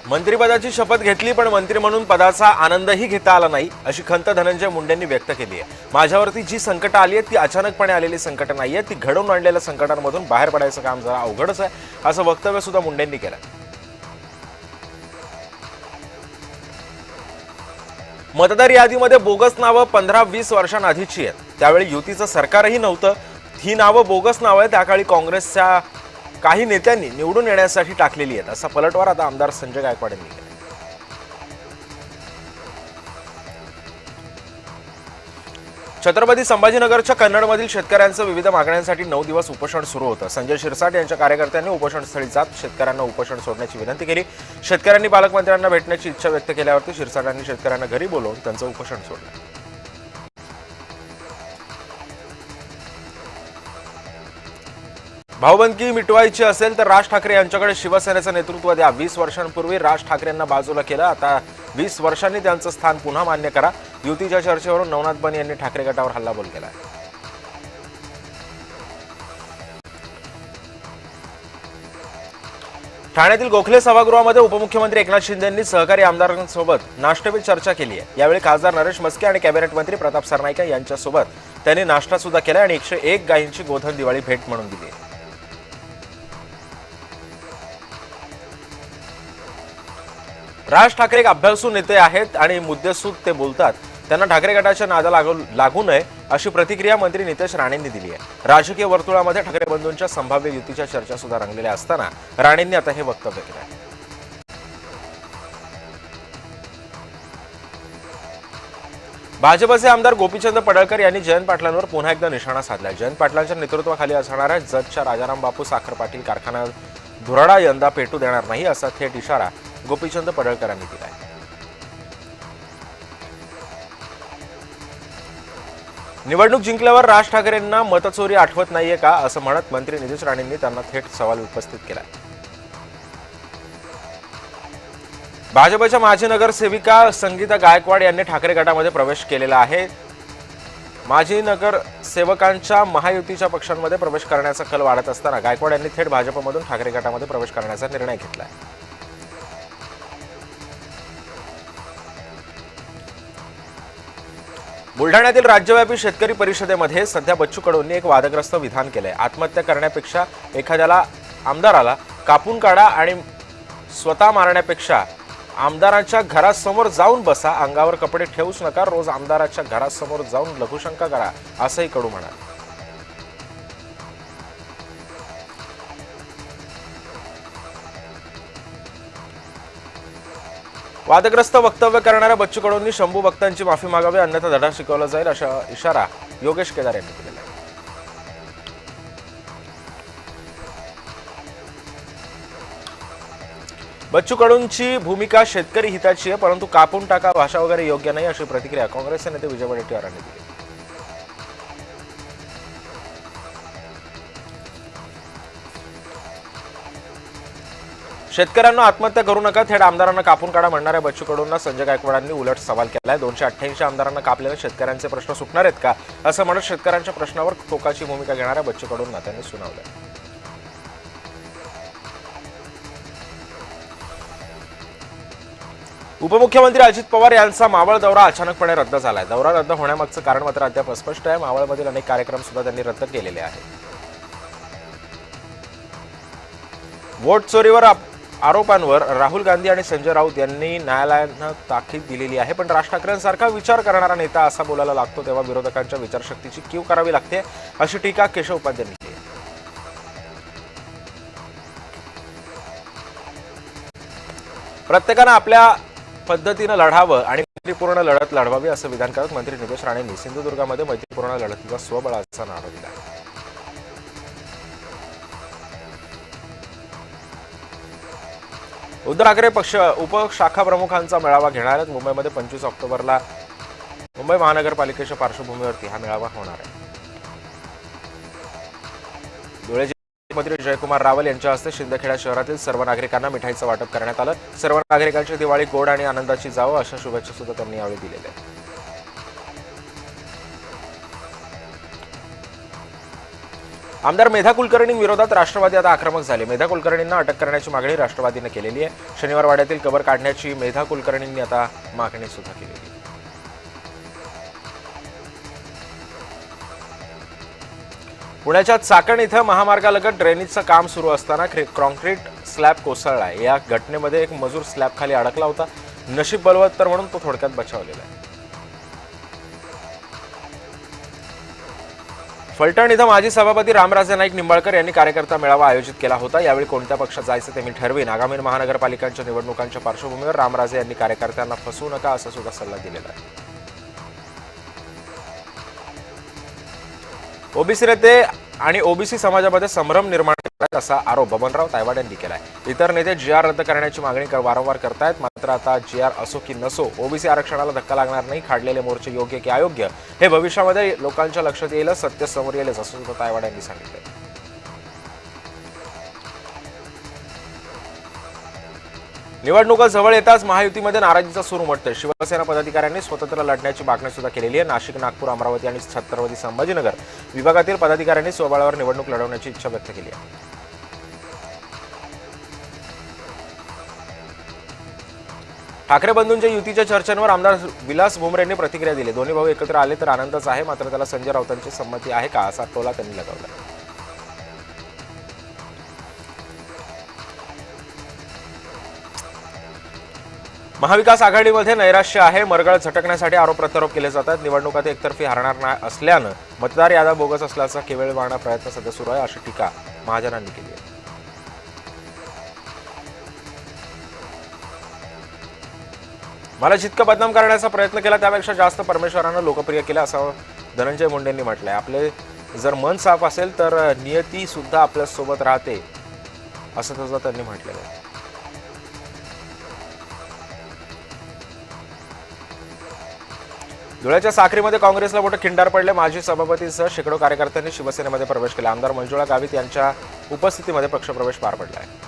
मंत्रिपदाची शपथ घेतली पण मंत्री म्हणून पदाचा आनंदही घेता आला नाही अशी खंत धनंजय मुंडेंनी व्यक्त केली आहे। माझ्यावरती जी संकट आली आहेत ती अचानकपणे आलेली संकट नाहीये, ती घडवून आणलेल्या संकटांमधून बाहेर पडायचं काम जरा अवघडच आहे असं वक्तव्य सुद्धा मुंडेंनी केलं। मतदार यादीमध्ये बोगस नावं 15-20 वर्षांआधीची आहेत, त्यावेळी युतीचं सरकारही नव्हतं। ही नावं बोगस नावं आहेत, त्याकाळी काँग्रेसच्या काही नेत्यांनी निवडून येण्यासाठी टाकलेली आहेत असा पलटवार आता आमदार संजय गायकवाड यांनी केला। छत्रपती संभाजीनगरच्या कन्नडमधील शेतकऱ्यांचं विविध मागण्यांसाठी 9 दिवस उपोषण सुरू होतं। संजय शिरसाट यांच्या कार्यकर्त्यांनी उपोषणस्थळी जात शेतकऱ्यांना उपोषण सोडण्याची विनंती केली। शेतकऱ्यांनी पालकमंत्र्यांना भेटण्याची इच्छा व्यक्त केल्यावरती शिरसाटांनी शेतकऱ्यांना घरी बोलावून त्यांचं उपोषण सोडलं। भाऊबंदकी मिटवायची असेल तर राज ठाकरे यांच्याकडे शिवसेनेचं नेतृत्व द्या। 20 वर्षांपूर्वी राज ठाकरेंना बाजूला केलं, आता 20 वर्षांनी त्यांचं स्थान पुन्हा मान्य करा। युतीच्या चर्चेवरून नवनाथ बन यांनी ठाकरे गटावर हल्लाबोल केला। ठाण्यातील गोखले सभागृहामध्ये उपमुख्यमंत्री एकनाथ शिंदे यांनी सहकारी आमदारांसोबत नाश्त्यावर चर्चा केली आहे। यावेळी खासदार नरेश मस्के आणि कॅबिनेट मंत्री प्रताप सरनाईक यांच्यासोबत त्यांनी नाश्ता सुद्धा केला आणि 101 गायींची गोधन दिवाळी भेट म्हणून दिली। राज ठाकरे एक अभ्यासू नेते आहेत आणि मुद्देसूद ते बोलतात, त्यांना ठाकरे गटाच्या नादाला लागू नये अशी प्रतिक्रिया मंत्री नितेश राणेंनी दिली आहे। राजकीय वर्तुळामध्ये ठाकरे बंधूंच्या संभाव्य युतीच्या चर्चा सुद्धा रंगलेल्या असताना राणेंनी आता हे वक्तव्य केलं आहे। भाजपचे आमदार गोपीचंद पडळकर यांनी जयंत पाटलांवर पुन्हा एकदा निशाणा साधला। जयंत पाटलांच्या नेतृत्वाखाली असणाऱ्या जतच्या राजाराम बापू साखर पाटील कारखाना धुराडा यंदा पेटू देणार नाही असा थेट इशारा गोपीचंद पडळकरांनी दिला आहे। निवडणूक जिंकल्यावर राज ठाकरेंना मतचोरी आठवत नाहीये का असं म्हणत मंत्री नितेश राणेंनी त्यांना थेट सवाल उपस्थित केला। भाजपच्या माजी नगरसेविका संगीता गायकवाड यांनी ठाकरे गटामध्ये प्रवेश केलेला आहे। माजी नगरसेवकांच्या महायुतीच्या पक्षांमध्ये प्रवेश करण्याचा कल वाढत असताना गायकवाड यांनी थेट भाजपमधून ठाकरे गटामध्ये प्रवेश करण्याचा निर्णय घेतला आहे। बुलढाण्यातील राज्यव्यापी शेतकरी परिषदेमध्ये सध्या बच्चू कडूंनी एक वादग्रस्त विधान केलंय। आत्महत्या करण्यापेक्षा एखाद्याला आमदाराला कापून काढा आणि स्वतः मारण्यापेक्षा आमदारांच्या घरासमोर जाऊन बसा, अंगावर कपडे ठेवूच नका, रोज आमदाराच्या घरासमोर जाऊन लघुशंका करा असंही कडू म्हणाले। वादग्रस्त वक्तव्य करणाऱ्या बच्चू कडूंनी शंभू भक्तांची माफी मागावी अन्यथा धडा शिकवला जाईल असा इशारा योगेश केदार यांनी दिला आहे। बच्चू कडूंची भूमिका शेतकरी हिताची आहे, परंतु कापून टाका भाषा वगैरे योग्य नाही अशी प्रतिक्रिया काँग्रेसचे नेते विजय वडेट्टीवार यांनी दिली। शेतकऱ्यांना आत्महत्या करू नका, थेट आमदारांना कापून काढा म्हणणाऱ्या बच्चू कडूंना संजय गायकवाडांनी उलट सवाल केलाय। 288 आमदारांना कापलेल्या शेतकऱ्यांचे प्रश्न सुटणार आहेत का असं म्हणत शेतकऱ्यांच्या प्रश्नावर टोकाची भूमिका घेणाऱ्या बच्चू कडूंना त्यांनी सुनावलं। उपमुख्यमंत्री अजित पवार यांचा मावळ दौरा अचानकपणे रद्द झालाय। दौरा रद्द होण्यामागचं कारण मात्र अद्याप अस्पष्ट आहे। मावळमधील अनेक कार्यक्रम सुद्धा त्यांनी रद्द केलेले आहेत। वोट चोरीवर आरोपांवर राहुल गांधी आणि संजय राऊत यांनी न्यायालयानं ताकीद दिलेली आहे, पण राज ठाकरेंसारखा विचार करणारा नेता असा बोलायला लागतो तेव्हा विरोधकांच्या विचारशक्तीची कीव करावी लागते अशी टीका केशव उपाध्यायांनी केली। प्रत्येकानं आपल्या पद्धतीनं लढावं आणि मैत्रीपूर्ण लढत लढवावी असं विधान करत मंत्री नितेश राणेंनी सिंधुदुर्गामध्ये मैत्रीपूर्ण लढतीचा स्वबळाचा नारा दिला। उद्धव ठाकरे पक्ष उपशाखा प्रमुखांचा मेळावा घेणार आहेत। मुंबईमध्ये 25 ऑक्टोबरला मुंबई महानगरपालिकेच्या पार्श्वभूमीवरती हा मेळावा होणार आहे। धुळे जिल्हाधिकारी जयकुमार रावल यांच्या हस्ते शिंदखेडा शहरातील सर्व नागरिकांना मिठाईचं वाटप करण्यात आलं। सर्व नागरिकांची दिवाळी गोड आणि आनंदाची जावं अशा शुभेच्छा सुद्धा त्यांनी यावेळी दिलेल्या आहेत। आमदार मेधा कुलकर्णींविरोधात राष्ट्रवादी आता आक्रमक झाले. मेधा कुलकर्णींना अटक करण्याची मागणी राष्ट्रवादीने केलेली आहे. शनिवार वाड्यातील कबर काढण्याची मेधा कुलकर्णींनी आता मागणी सुद्धा केलेली आहे. पुण्याच्या चाकण इथं महामार्गालगत ड्रेनेजचं काम सुरू असताना कॉन्क्रीट स्लॅब कोसळला. या घटनेमध्ये एक मजूर स्लॅब खाली अडकला होता. नशीब बलवत्तर म्हणून तो थोडक्यात बचावलेला आहे. फलटण इथं माजी सभापती रामराजे नाईक निंबाळकर यांनी कार्यकर्ता मेळावा आयोजित केला होता. यावेळी कोणत्या पक्षात जायचं ते मी ठरवेन. आगामी महानगरपालिकांच्या निवडणुकांच्या पार्श्वभूमीवर रामराजे यांनी कार्यकर्त्यांना फसवू नका असा सुद्धा सल्ला दिलेला आहे. ओबीसी नेते आणि ओबीसी समाजामध्ये संभ्रम निर्माण करतात असा आरोप बबनराव तायवाड यांनी केलाय. इतर नेते जीआर रद्द करण्याची मागणी वारंवार करतायत. मात्र आता जीआर असो की नसो ओबीसी आरक्षणाला धक्का लागणार नाही. काढलेले मोर्चे योग्य की अयोग्य हे भविष्यामध्ये लोकांच्या लक्षात येईलच, सत्य समोर येईलच असं सुद्धा तायवाड यांनी सांगितलं. निवडणुका जवळ येताच महायुतीमध्ये नाराजीचा सूर उमटतोय. शिवसेना पदाधिकाऱ्यांनी स्वतंत्र लढण्याची मागणी सुद्धा केलेली आहे. नाशिक, नागपूर, अमरावती आणि छत्रपती संभाजीनगर विभागातील पदाधिकाऱ्यांनी स्वबळावर निवडणूक लढवण्याची इच्छा व्यक्त केली आहे. ठाकरे बंधूंच्या युतीच्या चर्चांवर आमदार विलास भुमरेंनी प्रतिक्रिया दिली. दोन्ही भाऊ एकत्र आले तर आनंदच आहे, मात्र त्याला संजय राऊतांची संमती आहे का असा टोला त्यांनी लगावला. महाविकास आघाडीमध्ये नैराश्य आहे. मरगळ झटकण्यासाठी आरोप प्रत्यारोप केले जातात. निवडणुकात एकतर्फी हारणार असल्यानं मतदार याद्या बोगस असल्याचा केवळ मांडा प्रयत्न सध्या सुरू आहे अशी टीका महाजनांनी केली आहे. मला जितकं बदनाम करण्याचा प्रयत्न केला त्यापेक्षा जास्त परमेश्वरानं लोकप्रिय केलं असं धनंजय मुंडेंनी म्हटलंय. आपले जर मन साफ असेल तर नियती सुद्धा आपल्या सोबत राहते असं सुद्धा त्यांनी म्हटलेलं आहे. धुळ्याच्या साक्रीमध्ये काँग्रेसला मोठं खिंडार पडले. माजी सभापतींसह शेकडो कार्यकर्त्यांनी शिवसेनेमध्ये प्रवेश केला. आमदार मंजुळा गावित यांच्या उपस्थितीमध्ये पक्षप्रवेश पार पडला आहे.